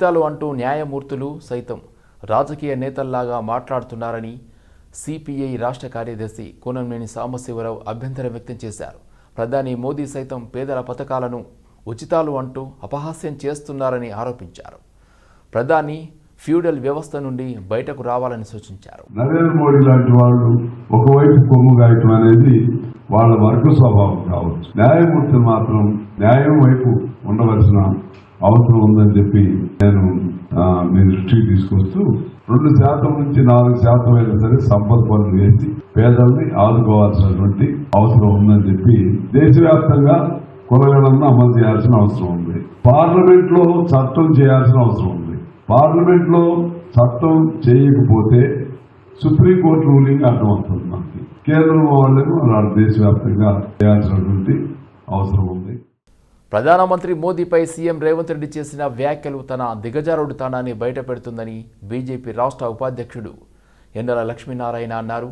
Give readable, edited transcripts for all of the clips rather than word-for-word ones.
ఉచితాలు అంటూ న్యాయమూర్తులు సైతం రాజకీయ నేతల్లాగా మాట్లాడుతున్నారని సిపిఐ రాష్ట్ర కార్యదర్శి కూనంనేని సాంబశివరావు అభ్యంతరం వ్యక్తం చేశారు. ప్రధాని మోదీ సైతం పేదల పథకాలను ఉచితాలు అంటూ అపహాస్యం చేస్తున్నారని ఆరోపించారు. ప్రధాని ఫ్యూడల్ వ్యవస్థ నుండి బయటకు రావాలని సూచించారు. నరేంద్ర మోడీ లాంటి వాళ్ళు ఒకవైపు కొమ్ము గాయటం అనేది వాళ్ళ వర్గ స్వభావం కావచ్చు. న్యాయమూర్తులు మాత్రం న్యాయం వైపు ఉండవలసిన అవసరం ఉందని చెప్పి నేను మీ దృష్టికి తీసుకొస్తూ 2% నుంచి 4% అయినా సరే సంపద పనులు వేసి పేదల్ని ఆదుకోవాల్సినటువంటి అవసరం ఉందని చెప్పి దేశవ్యాప్తంగా కులగణను అమలు చేయాల్సిన అవసరం ఉంది. పార్లమెంట్ లో చట్టం చేయాల్సిన అవసరం ఉంది. పార్లమెంట్ లో చట్టం చేయకపోతే సుప్రీంకోర్టు రూలింగ్ అర్థమవుతుంది. మనకి కేంద్రం వాళ్ళని దేశవ్యాప్తంగా చేయాల్సినటువంటి అవసరం ఉంది. ప్రధానమంత్రి మోదీపై సీఎం రేవంత్ రెడ్డి చేసిన వ్యాఖ్యలు తన దిగజారుడుతనాన్ని బయటపెడుతుందని బీజేపీ రాష్ట్ర ఉపాధ్యక్షుడు యెండల లక్ష్మీనారాయణ అన్నారు.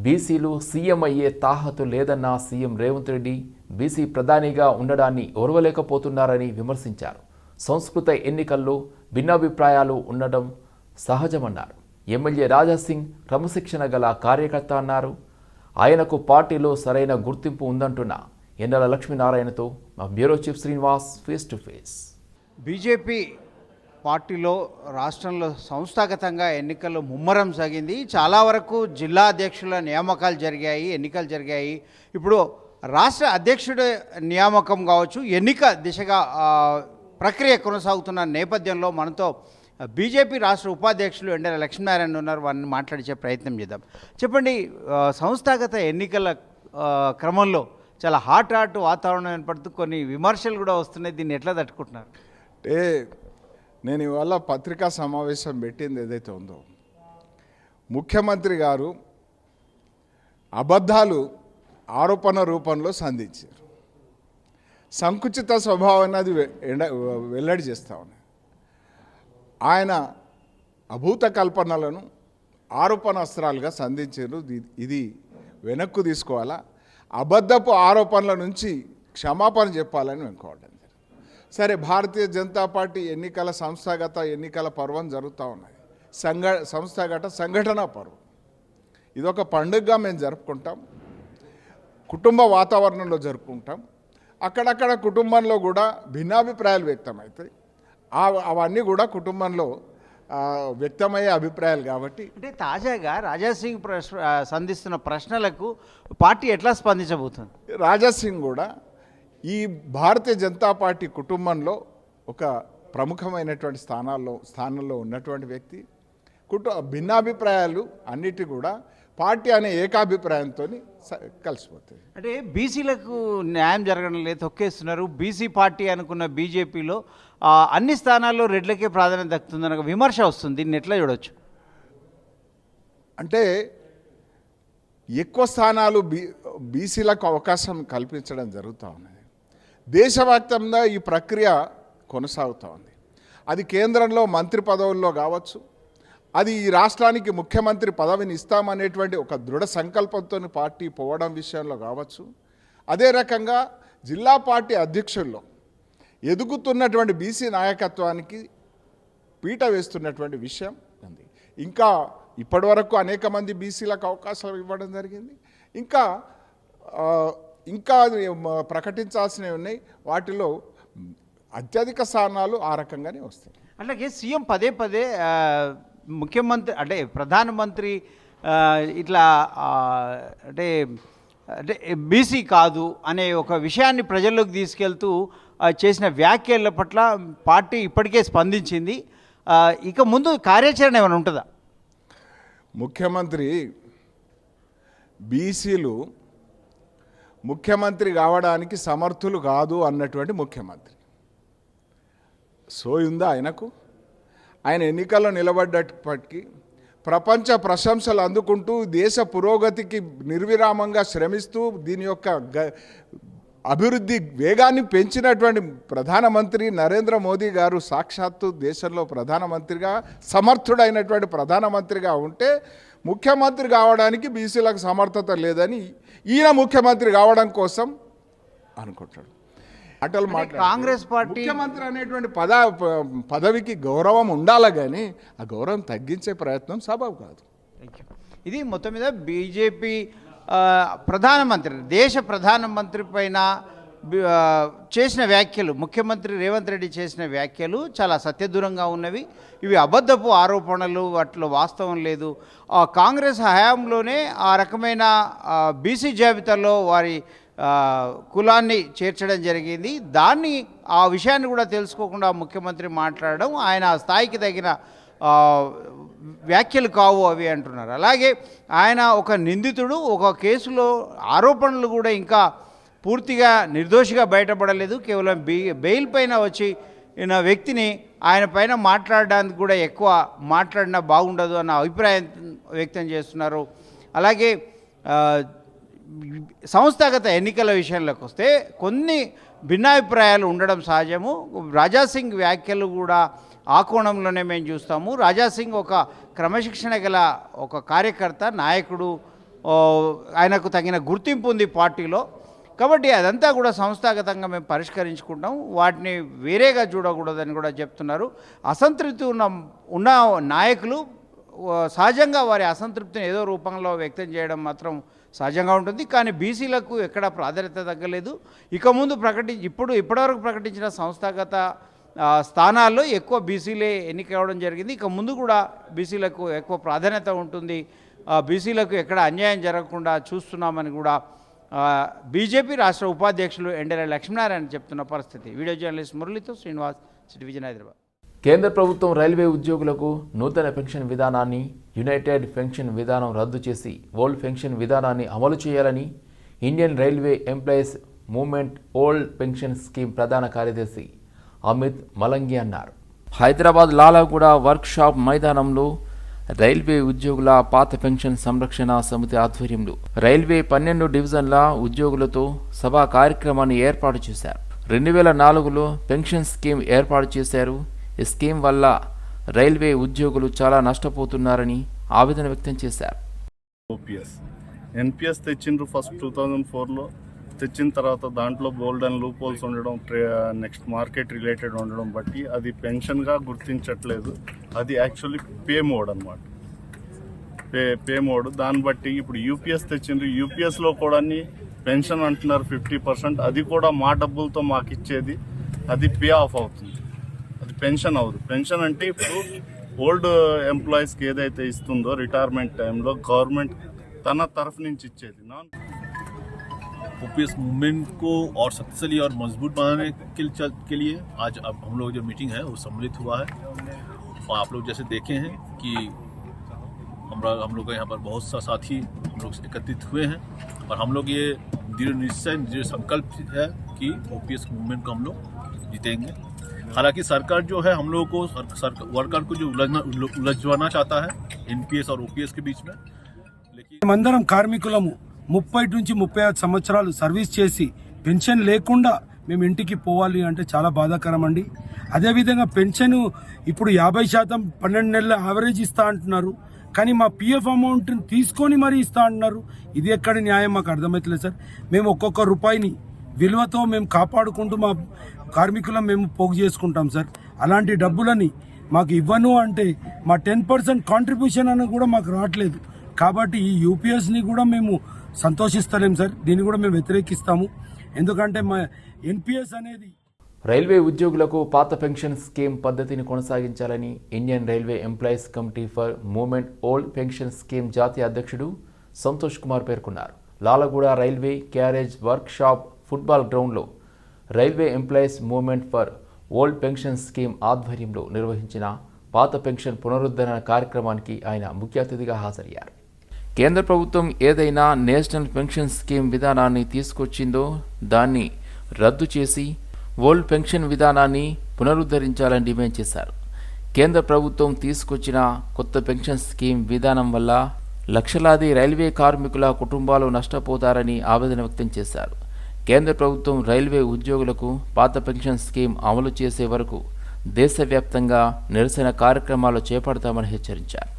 బీసీలు సీఎం అయ్యే తాహతు లేదన్న సీఎం రేవంత్ రెడ్డి బీసీ ప్రధానిగా ఉండడాన్ని ఓర్వలేకపోతున్నారని విమర్శించారు. సంస్కృత ఎన్నికల్లో భిన్నాభిప్రాయాలు ఉండడం సహజమన్నారు. ఎమ్మెల్యే రాజాసింగ్ క్రమశిక్షణ గల కార్యకర్త అన్నారు. ఆయనకు పార్టీలో సరైన గుర్తింపు ఉందంటున్న యెండల లక్ష్మీనారాయణతో మా bureau chief Srinivas face to face. BJP పార్టీలో రాష్ట్రంలో సంస్థాగతంగా ఎన్నికలు ముమ్మరం సాగింది. చాలా వరకు జిల్లా అధ్యక్షుల నియామకాలు జరిగాయి, ఎన్నికలు జరిగాయి. ఇప్పుడు రాష్ట్ర అధ్యక్షుడి నియామకం కావచ్చు, ఎన్నిక దిశగా ప్రక్రియ కొనసాగుతున్న నేపథ్యంలో మనతో బీజేపీ రాష్ట్ర ఉపాధ్యక్షులు యెండల లక్ష్మీనారాయణ ఉన్నారు. వారిని మాట్లాడించే ప్రయత్నం చేద్దాం. చెప్పండి, సంస్థాగత ఎన్నికల క్రమంలో చాలా హాట్ వాతావరణం ఏర్పడుతూ కొన్ని విమర్శలు కూడా వస్తున్నాయి. దీన్ని ఎట్లా తట్టుకుంటున్నారు? అంటే నేను ఇవాళ పత్రికా సమావేశం పెట్టింది ఏదైతే ఉందో, ముఖ్యమంత్రి గారు అబద్ధాలు ఆరోపణ రూపంలో సంధించారు. సంకుచిత స్వభావాన్ని అది వెల్లడి చేస్తూ ఉన్నాయి. ఆయన అభూత కల్పనలను ఆరోపణాస్త్రాలుగా సంధించారు. ఇది వెనక్కు తీసుకోవాలా, అబద్ధపు ఆరోపణల నుంచి క్షమాపణ చెప్పాలని వెనుకోవడం. సరే, భారతీయ జనతా పార్టీ ఎన్నికల సంస్థాగత ఎన్నికల పర్వం జరుగుతూ ఉన్నది. సంస్థాగత సంఘటన పర్వం ఇదొక పండుగగా మేము జరుపుకుంటాం. కుటుంబ వాతావరణంలో జరుపుకుంటాం. అక్కడక్కడ కుటుంబంలో కూడా భిన్నాభిప్రాయాలు వ్యక్తమవుతాయి. అవన్నీ కూడా కుటుంబంలో వ్యక్తమయ్యే అభిప్రాయాలు కాబట్టి. అంటే తాజాగా రాజాసింగ్ సంధిస్తున్న ప్రశ్నలకు పార్టీ ఎట్లా స్పందించబోతుంది? రాజాసింగ్ కూడా ఈ భారతీయ జనతా పార్టీ కుటుంబంలో ఒక ప్రముఖమైనటువంటి స్థానంలో ఉన్నటువంటి వ్యక్తి. భిన్నాభిప్రాయాలు అన్నిటి కూడా పార్టీ అనే ఏకాభిప్రాయంతో కలిసిపోతాయి. అంటే బీసీలకు న్యాయం జరగడం లేదు, తొక్కేస్తున్నారు. బీసీ పార్టీ అనుకున్న బీజేపీలో అన్ని స్థానాల్లో రెడ్లకే ప్రాధాన్యత దక్కుతుందని ఒక విమర్శ వస్తుంది. దీన్ని ఎట్లా చూడవచ్చు? అంటే ఎక్కువ స్థానాలు బీసీలకు అవకాశం కల్పించడం జరుగుతూ ఉన్నది. దేశవ్యాప్తంగా ఈ ప్రక్రియ కొనసాగుతూ ఉంది. అది కేంద్రంలో మంత్రి పదవుల్లో కావచ్చు, అది ఈ రాష్ట్రానికి ముఖ్యమంత్రి పదవిని ఇస్తామనేటువంటి ఒక దృఢ సంకల్పంతో పార్టీ పోవడం విషయంలో కావచ్చు, అదే రకంగా జిల్లా పార్టీ అధ్యక్షుల్లో ఎదుగుతున్నటువంటి బీసీ నాయకత్వానికి పీట వేస్తున్నటువంటి విషయం ఉంది. ఇంకా ఇప్పటి వరకు అనేక మంది బీసీలకు అవకాశాలు ఇవ్వడం జరిగింది. ఇంకా ప్రకటించాల్సినవి ఉన్నాయి. వాటిలో అత్యధిక స్థానాలు ఆ రకంగానే వస్తాయి. అలాగే సీఎం పదే ముఖ్యమంత్రి అంటే ప్రధానమంత్రి ఇట్లా అంటే బీసీ కాదు అనే ఒక విషయాన్ని ప్రజల్లోకి తీసుకెళ్తూ చేసిన వ్యాఖ్యల పట్ల పార్టీ ఇప్పటికే స్పందించింది. ఇక ముందు కార్యాచరణ ఏమైనా ఉంటుందా? ముఖ్యమంత్రి బీసీలు ముఖ్యమంత్రి కావడానికి సమర్థులు కాదు అన్నటువంటి ముఖ్యమంత్రి సోయుందా ఆయనకు? ఆయన ఎన్నికల్లో నిలబడ్డప్పటికీ ప్రపంచ ప్రశంసలు అందుకుంటూ దేశ పురోగతికి నిర్విరామంగా శ్రమిస్తూ దీని యొక్క అభివృద్ధి వేగాన్ని పెంచినటువంటి ప్రధానమంత్రి నరేంద్ర మోదీ గారు సాక్షాత్తు దేశంలో ప్రధానమంత్రిగా సమర్థుడైనటువంటి ప్రధానమంత్రిగా ఉంటే ముఖ్యమంత్రి కావడానికి బీసీలకు సమర్థత లేదని ఈయన ముఖ్యమంత్రి కావడం కోసం అనుకుంటాడు. మాటలు అంటే మాట్లాడితే కాంగ్రెస్ పార్టీ ముఖ్యమంత్రి అనేటువంటి పదవికి గౌరవం ఉండాలి, కానీ ఆ గౌరవం తగ్గించే ప్రయత్నం సబబు కాదు. ఇది మొత్తం మీద బీజేపీ ప్రధానమంత్రి, దేశ ప్రధానమంత్రి పైన చేసిన వ్యాఖ్యలు, ముఖ్యమంత్రి రేవంత్ రెడ్డి చేసిన వ్యాఖ్యలు చాలా సత్యదూరంగా ఉన్నవి. ఇవి అబద్ధపు ఆరోపణలు, వాటిలో వాస్తవం లేదు. కాంగ్రెస్ హయాంలోనే ఆ రకమైన బీసీ జాబితాలో వారి కులాన్ని చేర్చడం జరిగింది. ఆ విషయాన్ని కూడా తెలుసుకోకుండా ముఖ్యమంత్రి మాట్లాడడం ఆయన స్థాయికి తగిన వ్యాఖ్యలు కావు అవి అంటున్నారు. అలాగే ఆయన ఒక నిందితుడు, ఒక కేసులో ఆరోపణలు కూడా ఇంకా పూర్తిగా నిర్దోషిగా బయటపడలేదు. కేవలం బెయిల్ పైన వచ్చిన వ్యక్తిని ఆయన పైన మాట్లాడడానికి కూడా ఎక్కువ మాట్లాడినా బాగుండదు అన్న అభిప్రాయం వ్యక్తం చేస్తున్నారు. అలాగే సంస్థాగత ఎన్నికల విషయంలోకి వస్తే కొన్ని భిన్నాభిప్రాయాలు ఉండడం సహజము. రాజాసింగ్ వ్యాఖ్యలు కూడా ఆ కోణంలోనే మేము చూస్తాము. రాజాసింగ్ ఒక క్రమశిక్షణ గల ఒక కార్యకర్త, నాయకుడు, ఆయనకు తగిన గుర్తింపు ఉంది పార్టీలో. కాబట్టి అదంతా కూడా సంస్థాగతంగా మేము పరిష్కరించుకుంటాం, వాటిని వేరేగా చూడకూడదని కూడా చెప్తున్నారు. అసంతృప్తి ఉన్న నాయకులు సహజంగా వారి అసంతృప్తిని ఏదో రూపంలో వ్యక్తం చేయడం మాత్రం సహజంగా ఉంటుంది. కానీ బీసీలకు ఎక్కడ ప్రాధాన్యత తగ్గలేదు. ఇక ముందు ఇప్పటివరకు ప్రకటించిన సంస్థాగత స్థానాల్లో ఎక్కువ బీసీలే ఎన్నిక అవ్వడం జరిగింది. ఇక ముందు కూడా బీసీలకు ఎక్కువ ప్రాధాన్యత ఉంటుంది. బీసీలకు ఎక్కడ అన్యాయం జరగకుండా చూస్తున్నామని కూడా బీజేపీ రాష్ట్ర ఉపాధ్యక్షులు ఎండెల లక్ష్మీనారాయణ చెప్తున్న పరిస్థితి. వీడియో జర్నలిస్ట్ మురళితో శ్రీనివాస్, సిటీ విజన్, హైదరాబాద్. కేంద్ర ప్రభుత్వం రైల్వే ఉద్యోగులకు నూతన పెన్షన్ విధానాన్ని, యునైటెడ్ పెన్షన్ విధానం రద్దు చేసి ఓల్డ్ పెన్షన్ విధానాన్ని అమలు చేయాలని Indian railway employees movement old pension scheme ప్రధాన కార్యదర్శి అమిత్ మలంగి అన్నారు. హైదరాబాద్ లాలాగూడ వర్క్షాప్ మైదానంలో రైల్వే ఉద్యోగుల పాత పెన్షన్ సంరక్షణ సమితి ఆధ్వర్యంలో రైల్వే 12 డివిజన్ల ఉద్యోగులతో సభా కార్యక్రమాన్ని ఏర్పాటు చేశారు. 2004లో పెన్షన్ స్కీమ్ ఏర్పాటు చేశారు. ఈ స్కీమ్ వల్ల రైల్వే ఉద్యోగులు చాలా నష్టపోతున్నారని ఆవేదన వ్యక్తం చేశారు. ఎన్పిఎస్ తెచ్చిండ్రు ఫస్ట్ 2004లో. తెచ్చిన తర్వాత దాంట్లో గోల్డెన్ లూప్ హోల్స్ ఉండడం, నెక్స్ట్ మార్కెట్ రిలేటెడ్ ఉండడం బట్టి అది పెన్షన్గా గుర్తించట్లేదు. అది యాక్చువల్లీ పే మోడ్ అనమాట, పే మోడ్. దాన్ని బట్టి ఇప్పుడు యూపీఎస్ తెచ్చిండ్రు. యూపీఎస్లో కూడా పెన్షన్ అంటున్నారు 50%. అది కూడా మా డబ్బులతో మాకు ఇచ్చేది, అది పే ఆఫ్ అవుతుంది, అది పెన్షన్ అవ్వదు. పెన్షన్ అంటే ఇప్పుడు ఓల్డ్ ఎంప్లాయీస్కి ఏదైతే ఇస్తుందో రిటైర్మెంట్ టైంలో గవర్నమెంట్ తన తరఫు నుంచి ఇచ్చేది. ओपीएस मूवमेंट को और शक्तिशाली और मजबूत बनाने के लिए आज अब हम लोग जो मीटिंग है वो सम्मिलित हुआ है. और आप लोग जैसे देखे हैं कि हम लोग यहाँ पर बहुत सा साथी हम लोग एकत्रित हुए हैं और हम लोग ये दृढ़ निश्चय, दृढ़ संकल्प है कि ओपीएस मूवमेंट को हम लोग जीतेंगे. हालांकि सरकार जो है हम लोगों को वर्कर को जो उलझवाना चाहता है एनपीएस और ओपीएस के बीच में, लेकिन మేమందరం కార్మికులము 30 నుంచి 35 సంవత్సరాలు సర్వీస్ చేసి పెన్షన్ లేకుండా మేము ఇంటికి పోవాలి అంటే చాలా బాధాకరం అండి. అదేవిధంగా పెన్షన్ ఇప్పుడు 50% 12 నెలల యావరేజ్ ఇస్తా అంటున్నారు, కానీ మా పిఎఫ్ అమౌంట్ తీసుకొని మరీ ఇస్తా అంటున్నారు. ఇది ఎక్కడి న్యాయం మాకు అర్థమవుతలేదు సార్. మేము ఒక్కొక్క రూపాయిని విలువతో మేము కాపాడుకుంటూ మా కార్మికులను మేము పోగు చేసుకుంటాం సార్. అలాంటి డబ్బులని మాకు ఇవ్వను అంటే మా 10% కాంట్రిబ్యూషన్ అని కూడా మాకు రావట్లేదు. కాబట్టి ఈ యూపీఎస్ని కూడా మేము సంతోషిస్తలేం సార్. దీన్ని కూడా మేము వ్యతిరేకిస్తాము. ఎందుకంటే మా ఎన్పిఎస్ అనేది రైల్వే ఉద్యోగులకు పాత పెన్షన్ స్కీమ్ పద్ధతిని కొనసాగించాలని Indian railway employees committee for movement old pension scheme జాతీయ అధ్యక్షుడు సంతోష్ కుమార్ పేర్కొన్నారు. Lalaguda railway carriage work shop football గ్రౌండ్లో railway employees movement for old pension scheme ఆధ్వర్యంలో నిర్వహించిన పాత పెన్షన్ పునరుద్ధరణ కార్యక్రమానికి ఆయన ముఖ్య అతిథిగా హాజరయ్యారు. కేంద్ర ప్రభుత్వం ఏదైనా నేషనల్ పెన్షన్ స్కీమ్ విధానాన్ని తీసుకొచ్చిందో దాన్ని రద్దు చేసి ఓల్డ్ పెన్షన్ విధానాన్ని పునరుద్ధరించాలని డిమాండ్ చేశారు. కేంద్ర ప్రభుత్వం తీసుకొచ్చిన కొత్త పెన్షన్ స్కీమ్ విధానం వల్ల లక్షలాది రైల్వే కార్మికుల కుటుంబాలు నష్టపోతారని ఆవేదన వ్యక్తం చేశారు. కేంద్ర ప్రభుత్వం రైల్వే ఉద్యోగులకు పాత పెన్షన్ స్కీమ్ అమలు చేసే వరకు దేశవ్యాప్తంగా నిరసన కార్యక్రమాలు చేపడతామని హెచ్చరించారు.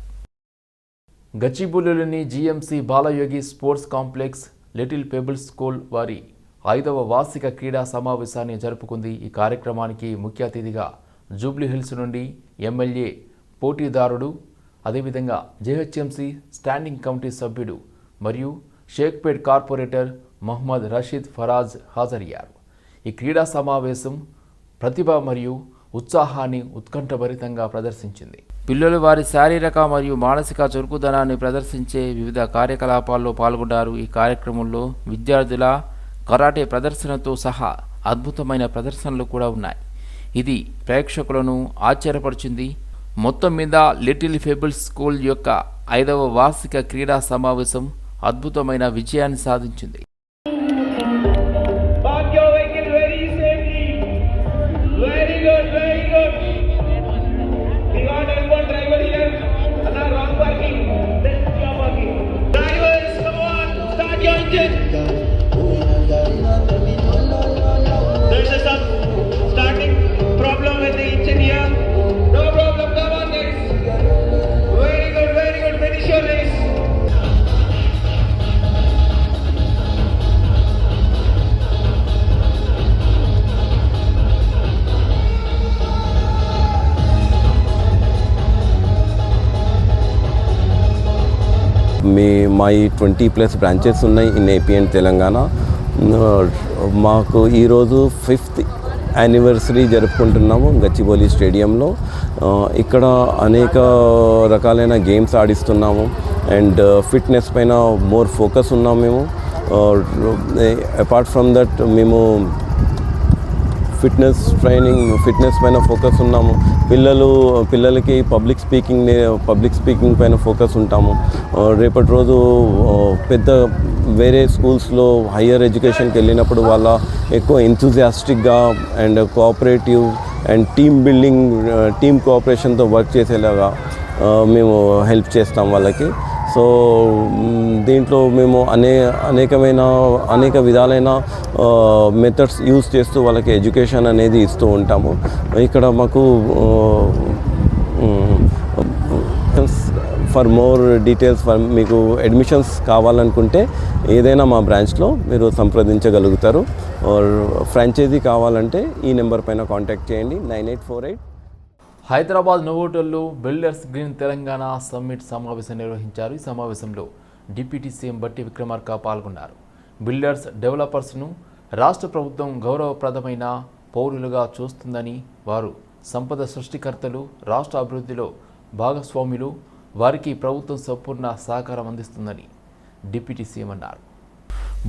గచ్చిబౌలిలోని GMC Balayogi sports complex little pebbles school వారి 5వ వార్షిక క్రీడా సమావేశాన్ని జరుపుకుంది. ఈ కార్యక్రమానికి ముఖ్య అతిథిగా జూబ్లీహిల్స్ నుండి ఎమ్మెల్యే పోటీదారుడు, అదేవిధంగా జేహెచ్ఎంసీ స్టాండింగ్ కమిటీ సభ్యుడు మరియు షేక్పేట్ కార్పొరేటర్ మహమ్మద్ రషీద్ ఫరాజ్ హాజరయ్యారు. ఈ క్రీడా సమావేశం ప్రతిభ మరియు ఉత్సాహాన్ని ఉత్కంఠభరితంగా ప్రదర్శించింది. పిల్లలు వారి శారీరక మరియు మానసిక చురుకుదనాన్ని ప్రదర్శించే వివిధ కార్యకలాపాల్లో పాల్గొన్నారు. ఈ కార్యక్రమంలో విద్యార్థుల కరాటే ప్రదర్శనతో సహా అద్భుతమైన ప్రదర్శనలు కూడా ఉన్నాయి. ఇది ప్రేక్షకులను ఆశ్చర్యపరిచింది. మొత్తం మీద లిటిల్ ఫెబుల్స్ స్కూల్ యొక్క 5వ వార్షిక క్రీడా సమావేశం అద్భుతమైన విజయాన్ని సాధించింది. my 20+ బ్రాంచెస్ ఉన్నాయి ఇన్ ఏపీ అండ్ తెలంగాణ. మాకు ఈరోజు 5th యానివర్సరీ జరుపుకుంటున్నాము గచ్చిబౌలి స్టేడియంలో. ఇక్కడ అనేక రకాలైన గేమ్స్ ఆడిస్తున్నాము అండ్ ఫిట్నెస్ పైన మోర్ ఫోకస్ ఉన్నాము మేము. అపార్ట్ ఫ్రమ్ దట్ మేము ఫిట్నెస్ పైన ఫోకస్ ఉన్నాము. పిల్లలకి పబ్లిక్ స్పీకింగ్ పైన ఫోకస్ ఉంటాము. రేపటి రోజు వేరే స్కూల్స్లో హయ్యర్ ఎడ్యుకేషన్కి వెళ్ళినప్పుడు వాళ్ళ ఎక్కువ ఎంతూజియాస్టిక్గా అండ్ కోఆపరేటివ్ అండ్ టీమ్ కోఆపరేషన్తో వర్క్ చేసేలాగా మేము హెల్ప్ చేస్తాం వాళ్ళకి. సో దీంట్లో మేము అనేక విధాలైన మెథడ్స్ యూజ్ చేస్తూ వాళ్ళకి ఎడ్యుకేషన్ అనేది ఇస్తూ ఉంటాము. ఇక్కడ మాకు ఫర్ మోర్ డీటెయిల్స్ మీకు అడ్మిషన్స్ కావాలనుకుంటే ఏదైనా మా బ్రాంచ్లో మీరు సంప్రదించగలుగుతారు. ఫ్రాంచైజీ కావాలంటే ఈ నెంబర్ పైన కాంటాక్ట్ చేయండి 9848. హైదరాబాద్ నోవోటల్లో బిల్డర్స్ గ్రీన్ తెలంగాణ సమ్మిట్ సమావేశం నిర్వహించారు. ఈ సమావేశంలో డిప్యూటీ సీఎం బట్టి విక్రమార్క పాల్గొన్నారు. బిల్డర్స్ డెవలపర్స్ను రాష్ట్ర ప్రభుత్వం గౌరవప్రదమైన పౌరులుగా చూస్తుందని, వారు సంపద సృష్టికర్తలు, రాష్ట్ర అభివృద్ధిలో భాగస్వాములు, వారికి ప్రభుత్వం సంపూర్ణ సహకారం అందిస్తుందని డిప్యూటీ సీఎం అన్నారు.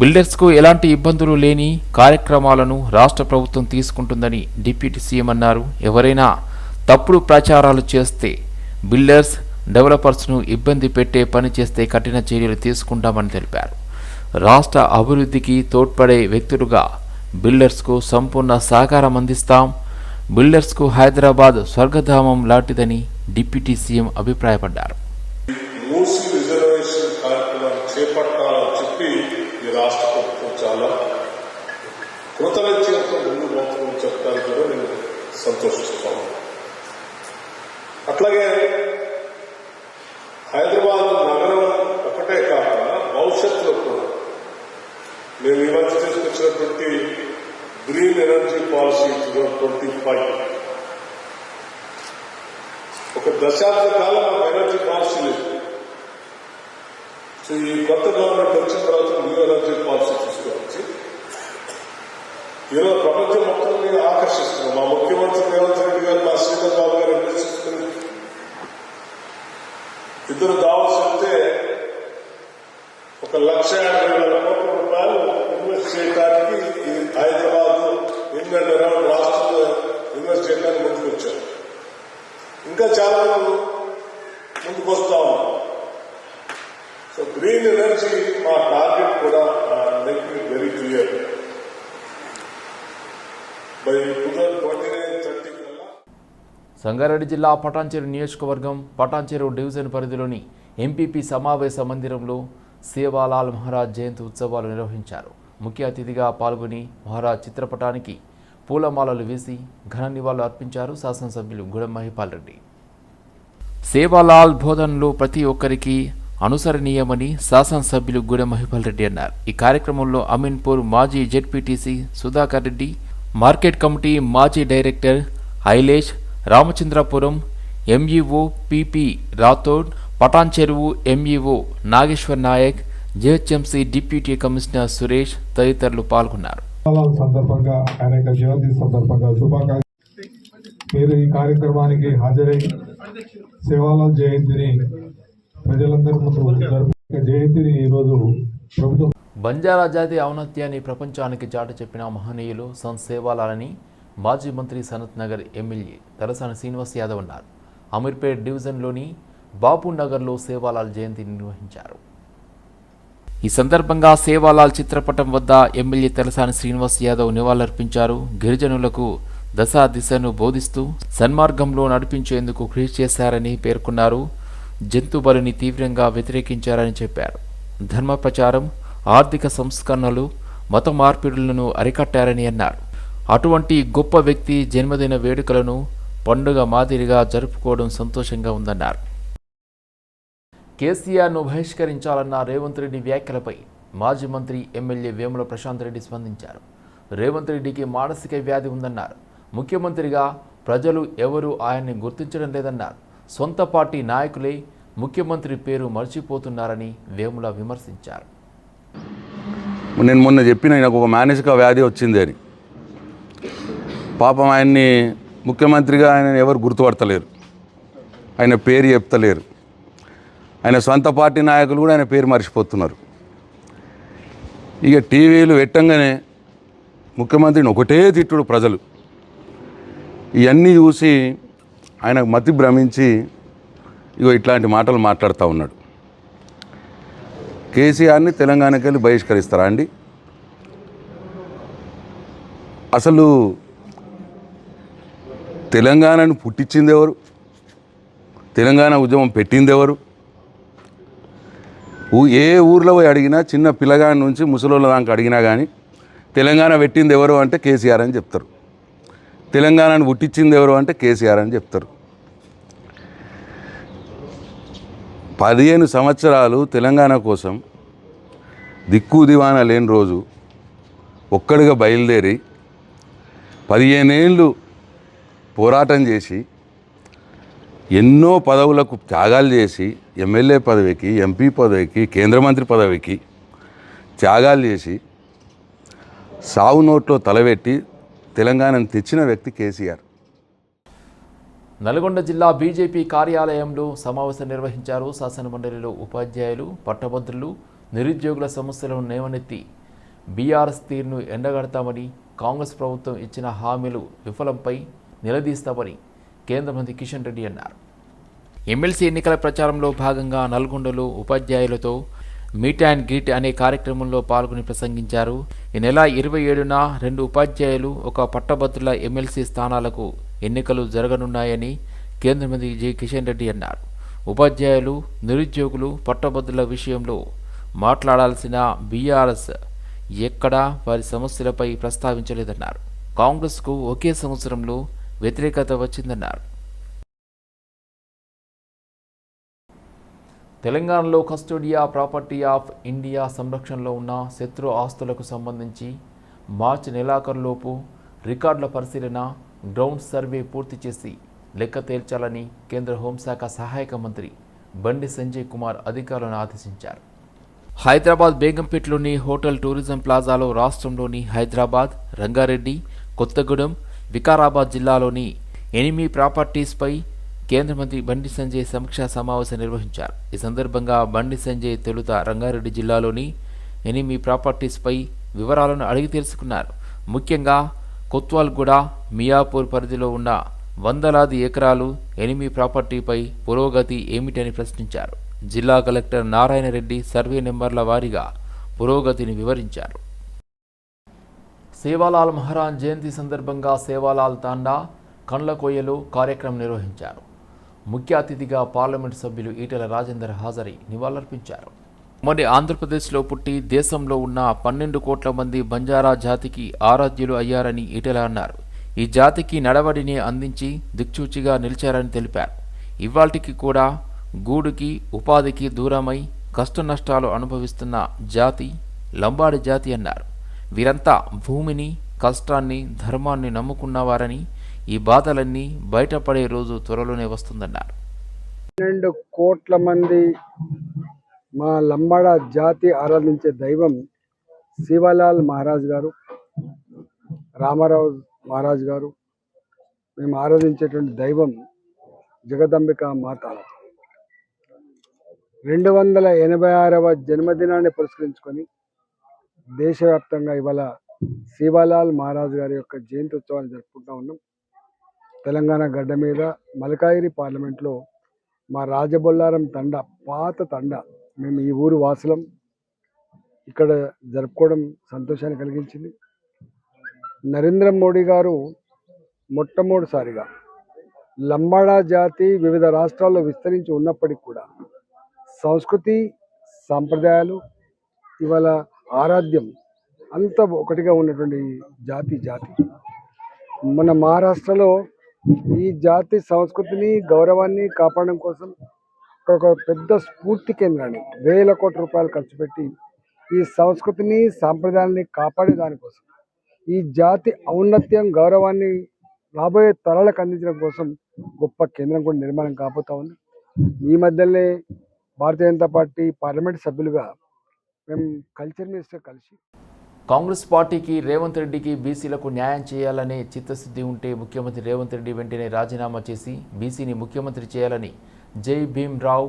బిల్డర్స్కు ఎలాంటి ఇబ్బందులు లేని కార్యక్రమాలను రాష్ట్ర ప్రభుత్వం తీసుకుంటుందని డిప్యూటీ సీఎం అన్నారు. ఎవరైనా తప్పుడు ప్రచారాలు చేస్తే, బిల్డర్స్ డెవలపర్స్ను ఇబ్బంది పెట్టే పని చేస్తే కఠిన చర్యలు తీసుకుంటామని తెలిపారు. రాష్ట్ర అభివృద్ధికి తోడ్పడే వ్యక్తులుగా బిల్డర్స్కు సంపూర్ణ సహకారం అందిస్తాం. బిల్డర్స్కు హైదరాబాద్ స్వర్గధామం లాంటిదని డిప్యూటీ సీఎం అభిప్రాయపడ్డారు. మూసి రిజర్వేషన్ కార్యక్రమాన్ని చేపట్టాలని చెప్పి ఈ రాష్ట్ర ప్రభుత్వం చాలా కృతనిశ్చయంతో ముందు పోతుందని చెప్పడానికి కూడా నేను సంతోషిస్తాను. అట్లాగే హైదరాబాద్ నగరం ఒకటే కాకుండా భవిష్యత్తులో కూడా మేము ఈ మధ్య తీసుకొచ్చినటువంటి గ్రీన్ ఎనర్జీ పాలసీ 2025 ఒక దశాబ్ద కాలం మాకు ఎనర్జీ పాలసీ లేదు. సో ఈ కొత్త గవర్నమెంట్ వచ్చిన తర్వాత న్యూ ఎనర్జీ పాలసీ తీసుకొచ్చి ఈరోజు ప్రపంచం మొత్తం మీద ఆకర్షిస్తున్నాం. మా ముఖ్యమంత్రి రేవంత్ రెడ్డి గారు, మా శ్రీధర్ బాబు గారు నిర్దేశిస్తున్న ఇద్దరు దావస్ వెళ్తే 1,50,000 కోట్ల రూపాయలు ఇన్వెస్ట్ చేయడానికి ఈ హైదరాబాద్ ఇన్ అండ్ అరౌండ్ రాష్ట్రంలో ఇన్వెస్ట్ చేయడానికి ముందుకు వచ్చారు. ఇంకా చాలా ముందుకు వస్తా ఉన్నాం. సో గ్రీన్ ఎనర్జీ మా టార్గెట్ కూడా making very clear. By 2029-30 Sangareddy జిల్లా పటాన్చెరు నియోజకవర్గం పటాన్చెరు డివిజన్ పరిధిలోని ఎంపీపీ సమావేశ మందిరంలో సేవాలాల్ మహారాజ్ జయంతి ఉత్సవాలు నిర్వహించారు. ముఖ్య అతిథిగా పాల్గొని మహారాజ్ చిత్రపటానికి పూలమాలలు వేసి ఘన నివాళులు అర్పించారు శాసనసభ్యులు గుడం మహిపాల్ రెడ్డి. సేవాలాల్ బోధనలు ప్రతి ఒక్కరికి అనుసరణీయమని శాసనసభ్యులు గూడెం మహిపాల్ రెడ్డి అన్నారు. ఈ కార్యక్రమంలో అమీన్పూర్ మాజీ ZPTC Sudhakar Reddy, market committee మాజీ director Ailesh, Ramachandrapuram MEO PP Rathod, Patan Cheruvu MEO Nageshwar Naik, GHMC deputy commissioner Suresh తదితరులు పాల్గొన్నారు. సందర్భంగా ఆయన యొక్క జయంతి సందర్భంగా శుభాకాంక్షలు. మీరు ఈ కార్యక్రమానికి హాజరై సేవాలాల్ జయంతిని ప్రజలందరి ముందు జరుపుకునే జయంతిని ఈరోజు ప్రభుత్వం బంజారా జాతి ఔన్నత్యాన్ని ప్రపంచానికి చాటి చెప్పిన మహనీయులు సంత్ సేవాలాలని మాజీ మంత్రి సనత్ నగర్ ఎమ్మెల్యే తలసాని శ్రీనివాస్ యాదవ్ అన్నారు. అమీర్పేట్ డివిజన్లోని బాపు నగర్లో సేవాలాల్ జయంతి నిర్వహించారు. ఈ సందర్భంగా సేవాలాల్ చిత్రపటం వద్ద ఎమ్మెల్యే తలసాని శ్రీనివాస్ యాదవ్ నివాళులర్పించారు. గిరిజనులకు దశా దిశను బోధిస్తూ సన్మార్గంలో నడిపించేందుకు కృషి చేశారని పేర్కొన్నారు. జంతు బలిని తీవ్రంగా వ్యతిరేకించారని చెప్పారు. ధర్మ ప్రచారం, ఆర్థిక సంస్కరణలు, మత మార్పిడులను అరికట్టారని అన్నారు. అటువంటి గొప్ప వ్యక్తి జన్మదిన వేడుకలను పండుగ మాదిరిగా జరుపుకోవడం సంతోషంగా ఉందన్నారు. కేసీఆర్ను బహిష్కరించాలన్న రేవంత్ రెడ్డి వ్యాఖ్యలపై మాజీ మంత్రి ఎమ్మెల్యే వేముల ప్రశాంత్ రెడ్డి స్పందించారు. రేవంత్ రెడ్డికి మానసిక వ్యాధి ఉందన్నారు. ముఖ్యమంత్రిగా ప్రజలు ఎవరూ ఆయన్ని గుర్తించడం లేదన్నారు. సొంత పార్టీ నాయకులే ముఖ్యమంత్రి పేరు మర్చిపోతున్నారని వేముల విమర్శించారు. నేను మొన్న చెప్పిన నాకు ఒక మానసిక వ్యాధి వచ్చింది అని. పాపం ఆయన్ని ముఖ్యమంత్రిగా ఆయన ఎవరు గుర్తుపడతలేరు, ఆయన పేరు చెప్తలేరు. ఆయన సొంత పార్టీ నాయకులు కూడా ఆయన పేరు మర్చిపోతున్నారు. ఇక టీవీలు పెట్టంగానే ముఖ్యమంత్రిని ఒకటే తిట్టుడు ప్రజలు. ఇవన్నీ చూసి ఆయనకు మతి భ్రమించి ఇగో ఇట్లాంటి మాటలు మాట్లాడుతూ ఉన్నాడు. కేసీఆర్ని తెలంగాణకి వెళ్ళి బహిష్కరిస్తారా అండి? అసలు తెలంగాణను పుట్టించింది ఎవరు? తెలంగాణ ఉద్యమం పెట్టింది ఎవరు? ఏ ఊర్లో పోయి అడిగినా, చిన్న పిల్లగాడి నుంచి ముసలోళ్ళ దాకా అడిగినా కానీ తెలంగాణ పెట్టింది ఎవరు అంటే కేసీఆర్ అని చెప్తారు. తెలంగాణను పుట్టించింది ఎవరు అంటే కేసీఆర్ అని చెప్తారు. 15 సంవత్సరాలు తెలంగాణ కోసం దిక్కు దివాన లేని రోజు ఒక్కడిగా బయలుదేరి 15 ఏళ్ళు పోరాటం చేసి ఎన్నో పదవులకు త్యాగాలు చేసి ఎమ్మెల్యే పదవికి, ఎంపీ పదవికి, కేంద్ర మంత్రి పదవికి త్యాగాలు చేసి సావు నోట్లో తలబెట్టి తెలంగాణను తెచ్చిన వ్యక్తి కేసీఆర్. నల్గొండ జిల్లా బీజేపీ కార్యాలయంలో సమావేశం నిర్వహించారు. శాసనమండలిలో ఉపాధ్యాయులు, పట్టభద్రులు, నిరుద్యోగుల సమస్యలను లేవనెత్తి బీఆర్ఎస్ తీరును ఎండగడతామని, కాంగ్రెస్ ప్రభుత్వం ఇచ్చిన హామీలు విఫలంపై నిలదీస్తామని కేంద్ర మంత్రి కిషన్ రెడ్డి అన్నారు. ఎమ్మెల్సీ ఎన్నికల ప్రచారంలో భాగంగా నల్గొండలో ఉపాధ్యాయులతో మీట్ అండ్ గ్రీట్ అనే కార్యక్రమంలో పాల్గొని ప్రసంగించారు. ఈ నెల 27న 2 ఉపాధ్యాయులు, 1 పట్టభద్రుల ఎమ్మెల్సీ స్థానాలకు ఎన్నికలు జరగనున్నాయని కేంద్ర మంత్రి జి కిషన్ రెడ్డి అన్నారు. ఉపాధ్యాయులు, నిరుద్యోగులు, పట్టభద్రుల విషయంలో మాట్లాడాల్సిన బీఆర్ఎస్ ఎక్కడా వారి సమస్యలపై ప్రస్తావించలేదన్నారు. కాంగ్రెస్కు ఒకే సంవత్సరంలో వ్యతిరేకత వచ్చిందన్నారు. తెలంగాణలో కస్టోడియా ప్రాపర్టీ ఆఫ్ ఇండియా సంరక్షణలో ఉన్న శత్రు ఆస్తులకు సంబంధించి మార్చి నెలాఖరులోపు రికార్డుల పరిశీలన, గ్రౌండ్ సర్వే పూర్తి చేసి లెక్క తేల్చాలని కేంద్ర హోంశాఖ సహాయక మంత్రి బండి సంజయ్ కుమార్ అధికారులను ఆదేశించారు. హైదరాబాద్ బేగంపేటలోని హోటల్ టూరిజం ప్లాజాలో రాష్ట్రంలోని హైదరాబాద్, రంగారెడ్డి, కొత్తగూడెం, వికారాబాద్ జిల్లాలోని 8 ప్రాపర్టీస్పై కేంద్ర మంత్రి బండి సంజయ్ సమీక్షా సమావేశం నిర్వహించారు. ఈ సందర్భంగా బండి సంజయ్ తొలుత రంగారెడ్డి జిల్లాలోని 8 ప్రాపర్టీస్పై వివరాలను అడిగి తెలుసుకున్నారు. ముఖ్యంగా కొత్వాల్గూడ, మియాపూర్ పరిధిలో ఉన్న వందలాది ఎకరాలు 8 ప్రాపర్టీపై పురోగతి ఏమిటని ప్రశ్నించారు. జిల్లా కలెక్టర్ నారాయణ రెడ్డి సర్వే నెంబర్ల వారీగా పురోగతిని వివరించారు. సేవాలాల్ మహారాజ్ జయంతి సందర్భంగా సేవాలాల్ తాండా కండ్లకోయలో కార్యక్రమం నిర్వహించారు. ముఖ్య అతిథిగా పార్లమెంటు సభ్యులు ఈటెల రాజేందర్ హాజరై నివాళులర్పించారు. మరి ఆంధ్రప్రదేశ్లో పుట్టి దేశంలో ఉన్న 12 కోట్ల మంది బంజారా జాతికి ఆరాధ్యులు అయ్యారని ఈటెల అన్నారు. ఈ జాతికి నడవడిని అందించి దిక్చూచిగా నిలిచారని తెలిపారు. ఇవాల్టికి కూడా గూడుకి ఉపాధికి దూరమై కష్టనష్టాలు అనుభవిస్తున్న జాతి లంబాడి జాతి అన్నారు. వీరంతా భూమిని, కష్టాన్ని, ధర్మాన్ని నమ్ముకున్నవారని ఈ బాధలన్నీ బయటపడే రోజు త్వరలోనే వస్తుందన్నారు. 12 కోట్ల మంది మా లంబాడ జాతి ఆరాధించే దైవం శివలాల్ మహారాజ్ గారు, రామారావు మహారాజ్ గారు. మేము ఆరాధించేటువంటి దైవం జగదంబిక మాత. 286వ జన్మదినాన్ని పురస్కరించుకొని దేశవ్యాప్తంగా ఇవాళ శివలాల్ మహారాజ్ గారి యొక్క జయంతి ఉత్సవాన్ని జరుపుకుంటూ ఉన్నాం. తెలంగాణ గడ్డ మీద మల్కాయిరి పార్లమెంట్లో మా రాజబొల్లారం తండ, పాత తండ, మేము ఈ ఊరు వాసులం. ఇక్కడ జరుపుకోవడం సంతోషాన్ని కలిగించింది. నరేంద్ర మోడీ గారు మొట్టమొదటిసారిగా లంబాడా జాతి వివిధ రాష్ట్రాల్లో విస్తరించి ఉన్నప్పటికీ కూడా సంస్కృతి, సాంప్రదాయాలు, ఇవాళ ఆరాధ్యం అంతా ఒకటిగా ఉన్నటువంటి జాతి మన మహారాష్ట్రలో ఈ జాతి సంస్కృతిని, గౌరవాన్ని కాపాడడం కోసం ఒక పెద్ద స్ఫూర్తి కేంద్రాన్ని 1000 కోట్ల రూపాయలు ఖర్చు పెట్టి ఈ సంస్కృతిని, సాంప్రదాయాన్ని కాపాడే దానికోసం, ఈ జాతి ఔన్నత్యం, గౌరవాన్ని రాబోయే తరాలకు అందించడం కోసం గొప్ప కేంద్రం కూడా నిర్మాణం కాబోతా ఉంది. ఈ మధ్యనే భారతీయ జనతా పార్టీ పార్లమెంట్ సభ్యులుగా మేము కల్చర్ మినిస్టర్ కలిసి కాంగ్రెస్ పార్టీకి రేవంత్ రెడ్డికి బీసీలకు న్యాయం చేయాలనే చిత్తశుద్ధి ఉంటే ముఖ్యమంత్రి రేవంత్ రెడ్డి వెంటనే రాజీనామా చేసి బీసీని ముఖ్యమంత్రి చేయాలని జై భీమ్ రావ్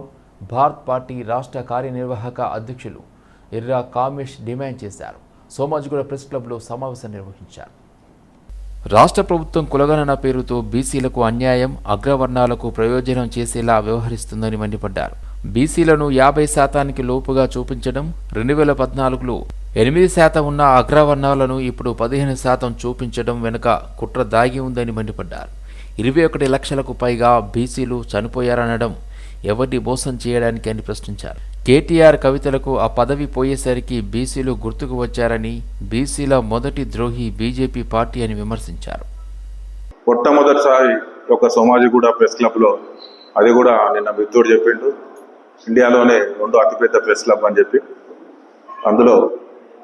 భారత్ పార్టీ రాష్ట్ర కార్యనిర్వాహక అధ్యక్షులు ఎర్రా కామేష్ డిమాండ్ చేశారు. సోమాజిగూడ ప్రెస్ క్లబ్లో సమావేశం నిర్వహించారు. రాష్ట్ర ప్రభుత్వం కులగణన పేరుతో బీసీలకు అన్యాయం, అగ్రవర్ణాలకు ప్రయోజనం చేసేలా వ్యవహరిస్తుందని మండిపడ్డారు. బీసీలను 50% లోపుగా చూపించడం, 2014లో 8% ఉన్న అగ్రవర్ణాలను ఇప్పుడు 15% చూపించడం వెనుక కుట్ర దాగి ఉందని మండిపడ్డారు. 21 లక్షలకు పైగా బీసీలు చనిపోయారనడం ఎవరిని మోసం చేయడానికి అని ప్రశ్నించారు. కేటీఆర్ కవితలకు ఆ పదవి పోయేసరికి బీసీలు గుర్తుకు వచ్చారని, బీసీల మొదటి ద్రోహి బీజేపీ పార్టీ అని విమర్శించారు. మొట్టమొదటిసారి ఒక సోమాజిగూడ ప్రెస్ క్లబ్లో, అది కూడా నిన్న మిత్రుడు చెప్పిండు, ఇండియాలోనే 2వ అతిపెద్ద ప్రెస్ క్లబ్ అని చెప్పి, అందులో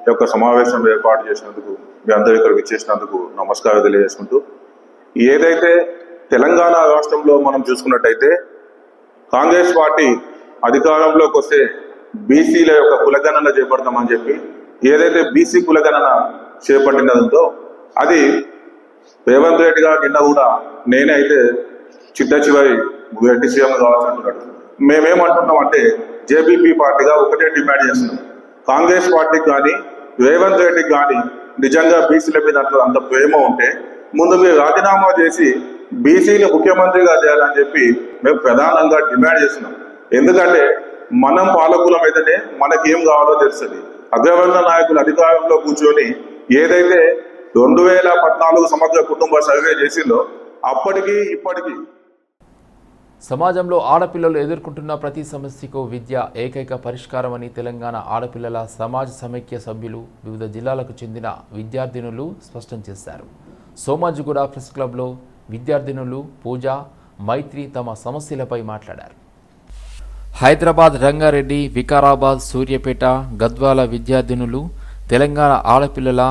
ఈ యొక్క సమావేశం ఏర్పాటు చేసినందుకు, మీ అందరూ ఇక్కడికి ఇచ్చేసినందుకు నమస్కారం తెలియజేసుకుంటూ, ఏదైతే తెలంగాణ రాష్ట్రంలో మనం చూసుకున్నట్టయితే కాంగ్రెస్ పార్టీ అధికారంలోకి వస్తే బీసీల యొక్క కులగణన చేపడతామని చెప్పి ఏదైతే బీసీ కులగణన చేపట్టినదో అది రేవంత్ రెడ్డి గారు నిన్న కూడా నేనే అయితే చిట్ట చివరి రెడ్డి సీఎం కావాల్సింటున్నాడు. మేమేమంటున్నాం అంటే జేబీపీ పార్టీగా ఒకటే డిమాండ్ చేస్తున్నాం, కాంగ్రెస్ పార్టీకి కానీ రేవంత్ రెడ్డికి కానీ నిజంగా బీసీల మీద అంత ప్రేమ ఉంటే ముందు మీరు రాజీనామా చేసి బీసీని ముఖ్యమంత్రిగా చేయాలని చెప్పి మేము ప్రధానంగా డిమాండ్ చేస్తున్నాం. ఎందుకంటే మనం పాలకులం అయితేనే మనకేం కావాలో తెలుస్తుంది. అగ్రవర్ణ నాయకులు అధికారంలో కూర్చొని ఏదైతే 2014 సమగ్ర కుటుంబ సర్వే చేసిందో అప్పటికి ఇప్పటికీ సమాజంలో ఆడపిల్లలు ఎదుర్కొంటున్న ప్రతి సమస్యకు విద్య ఏకైక పరిష్కారమని తెలంగాణ ఆడపిల్లల సమాజ సమైక్య సభ్యులు, వివిధ జిల్లాలకు చెందిన విద్యార్థినులు స్పష్టం చేశారు. సోమాజిగూడ ప్రెస్ క్లబ్లో విద్యార్థినులు పూజ, మైత్రి తమ సమస్యలపై మాట్లాడారు. హైదరాబాద్, రంగారెడ్డి, వికారాబాద్, సూర్యాపేట, గద్వాల విద్యార్థినులు తెలంగాణ ఆడపిల్లల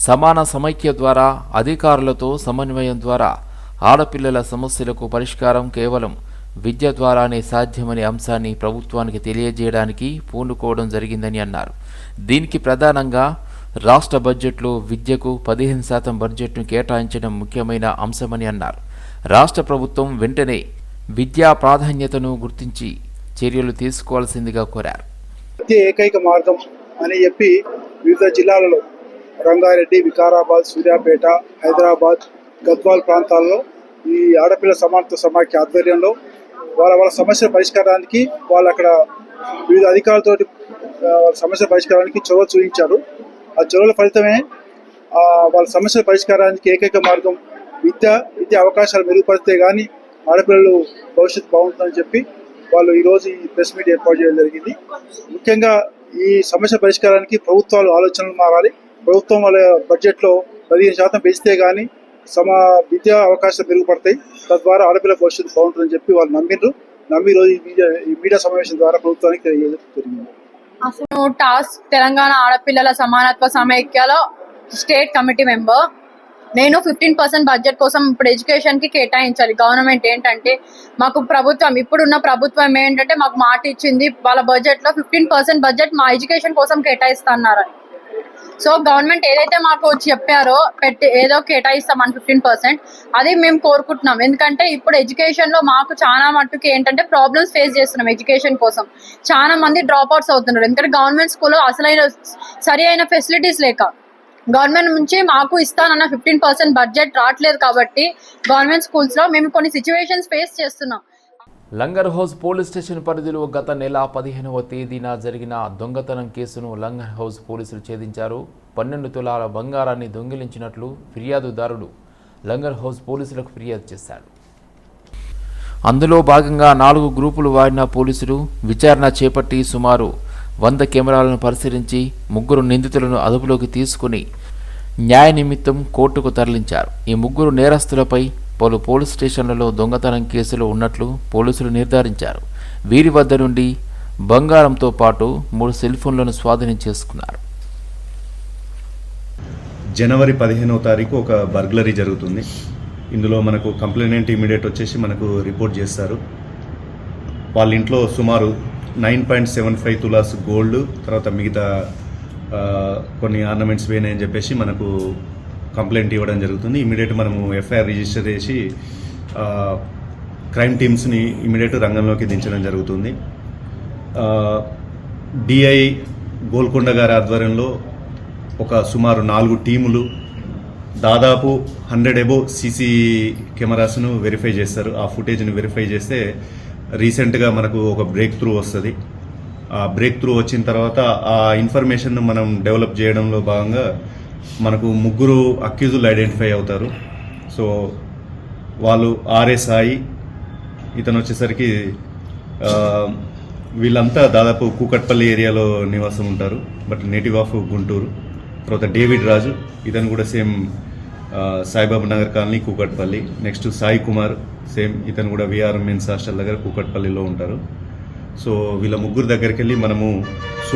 సమాన సమైక్య ద్వారా అధికారులతో సమన్వయం ద్వారా ఆడపిల్లల సమస్యలకు పరిష్కారం కేవలం విద్య ద్వారానే సాధ్యమనే అంశాన్ని ప్రభుత్వానికి తెలియజేయడానికి పూనుకోవడం జరిగిందని అన్నారు. దీనికి ప్రధానంగా రాష్ట్ర బడ్జెట్లో విద్యకు 15% బడ్జెట్ను కేటాయించడం ముఖ్యమైన అంశమని అన్నారు. రాష్ట్ర ప్రభుత్వం వెంటనే విద్యా ప్రాధాన్యతను గుర్తించి చర్యలు తీసుకోవాల్సిందిగా కోరారు. విద్య ఏకైక మార్గం అని చెప్పి వివిధ జిల్లాలలో రంగారెడ్డి, వికారాబాద్, సూర్యాపేట, హైదరాబాద్, గద్వాల్ ప్రాంతాల్లో ఈ ఆడపిల్ల సమానత్వ సమాఖ్య ఆధ్వర్యంలో వాళ్ళ సమస్యల పరిష్కారానికి వాళ్ళు అక్కడ వివిధ అధికారులతో సమస్యల పరిష్కారానికి చొరవ చూపించారు. ఆ చొరవల ఫలితమే వాళ్ళ సమస్యల పరిష్కారానికి ఏకైక మార్గం విద్య అవకాశాలు మెరుగుపరిస్తే కానీ ఆడపిల్లలు భవిష్యత్తు బాగుంటుందని చెప్పి వాళ్ళు ఈరోజు ఈ ప్రెస్ మీట్ ఏర్పాటు చేయడం జరిగింది. ముఖ్యంగా ఈ సమస్య పరిష్కారానికి ప్రభుత్వాలు ఆలోచనలు మారాలి. ప్రభుత్వం వాళ్ళ బడ్జెట్లో 15% పెంచితే కానీ విద్యా అవకాశాలు మెరుగుపడతాయి. తద్వారా ఆడపిల్ల భవిష్యత్తు బాగుంటుందని చెప్పి వాళ్ళు నమ్మి ఈరోజు ఈ మీడియా సమావేశం ద్వారా ప్రభుత్వానికి తెలియజేయడం జరిగింది. అసలు టాస్క్ తెలంగాణ ఆడపిల్లల సమానత్వ సమైక్యలో స్టేట్ కమిటీ మెంబర్. నేను 15% బడ్జెట్ కోసం ఇప్పుడు ఎడ్యుకేషన్కి కేటాయించాలి. గవర్నమెంట్ ఏంటంటే మాకు ప్రభుత్వం ఇప్పుడున్న ప్రభుత్వం ఏంటంటే మాకు మాట ఇచ్చింది, వాళ్ళ బడ్జెట్లో 15% బడ్జెట్ మా ఎడ్యుకేషన్ కోసం కేటాయిస్తున్నారు. సో గవర్నమెంట్ ఏదైతే మాకు చెప్పారో ఏదో కేటాయిస్తామని 15%, అది మేము కోరుకుంటున్నాం. ఎందుకంటే ఇప్పుడు ఎడ్యుకేషన్లో మాకు చాలా మట్టుకు ఏంటంటే ప్రాబ్లమ్స్ ఫేస్ చేస్తున్నాం. ఎడ్యుకేషన్ కోసం చాలా మంది డ్రాప్ అవుట్స్ అవుతున్నారు. ఎందుకంటే గవర్నమెంట్ స్కూల్లో అసలైన సరి అయిన ఫెసిలిటీస్ లేక గవర్నమెంట్ నుంచి మాకు ఇస్తానన్న 15% బడ్జెట్ రావట్లేదు. కాబట్టి గవర్నమెంట్ స్కూల్స్లో మేము కొన్ని సిచ్యువేషన్స్ ఫేస్ చేస్తున్నాం. లంగర్ హౌస్ పోలీస్ స్టేషన్ పరిధిలో గత నెల 15వ తేదీన జరిగిన దొంగతనం కేసును లంగర్ హౌస్ పోలీసులు ఛేదించారు. 12 తులాల బంగారాన్ని దొంగిలించినట్లు ఫిర్యాదుదారుడు లంగర్ హౌస్ పోలీసులకు ఫిర్యాదు చేశాడు. అందులో భాగంగా 4 గ్రూపులు వాడిన పోలీసులు విచారణ చేపట్టి సుమారు 100 కెమెరాలను పరిశీలించి 3 నిందితులను అదుపులోకి తీసుకుని న్యాయ నిమిత్తం కోర్టుకు తరలించారు. ఈ 3 నేరస్తులపై పలు పోలీస్ స్టేషన్లలో దొంగతనం కేసులు ఉన్నట్లు పోలీసులు నిర్ధారించారు. వీరి వద్ద నుండి బంగారంతో పాటు 3 సెల్ ఫోన్లను స్వాధీనం చేసుకున్నారు. జనవరి 15వ తారీఖు ఒక బర్గ్లరీ జరుగుతుంది. ఇందులో మనకు కంప్లైనెంట్ ఇమీడియట్ వచ్చేసి మనకు రిపోర్ట్ చేస్తారు. వాళ్ళ ఇంట్లో సుమారు 9.75 తులాస్ గోల్డ్, తర్వాత మిగతా కొన్ని ఆర్నమెంట్స్ పోయినాయని చెప్పేసి మనకు కంప్లైంట్ ఇవ్వడం జరుగుతుంది. ఇమీడియట్ మనము ఎఫ్ఐఆర్ రిజిస్టర్ చేసి క్రైమ్ టీమ్స్ని ఇమీడియట్ రంగంలోకి దించడం జరుగుతుంది. డిఐ గోల్కొండ గారి ఆధ్వర్యంలో ఒక సుమారు 4 టీములు దాదాపు 100 అబోవ్ సీసీ కెమెరాస్ను వెరిఫై చేస్తారు. ఆ ఫుటేజ్ని వెరిఫై చేస్తే రీసెంట్గా మనకు ఒక బ్రేక్ త్రూ వస్తుంది. ఆ బ్రేక్ త్రూ వచ్చిన తర్వాత ఆ ఇన్ఫర్మేషన్ను మనం డెవలప్ చేయడంలో భాగంగా మనకు 3 అక్యూజులు ఐడెంటిఫై అవుతారు. సో వాళ్ళు ఆర్ఏ సాయి, ఇతను వచ్చేసరికి వీళ్ళంతా దాదాపు కూకట్పల్లి ఏరియాలో నివాసం ఉంటారు, బట్ నేటివ్ ఆఫ్ గుంటూరు. తర్వాత డేవిడ్ రాజు, ఇతను కూడా same Saibaba Nagar colony Kukatpally. Next Sai Kumar, same ఇతను కూడా విఆర్ మెన్స్ హాస్టల్ దగ్గర కూకట్పల్లిలో ఉంటారు. సో వీళ్ళ 3 దగ్గరికి వెళ్ళి మనము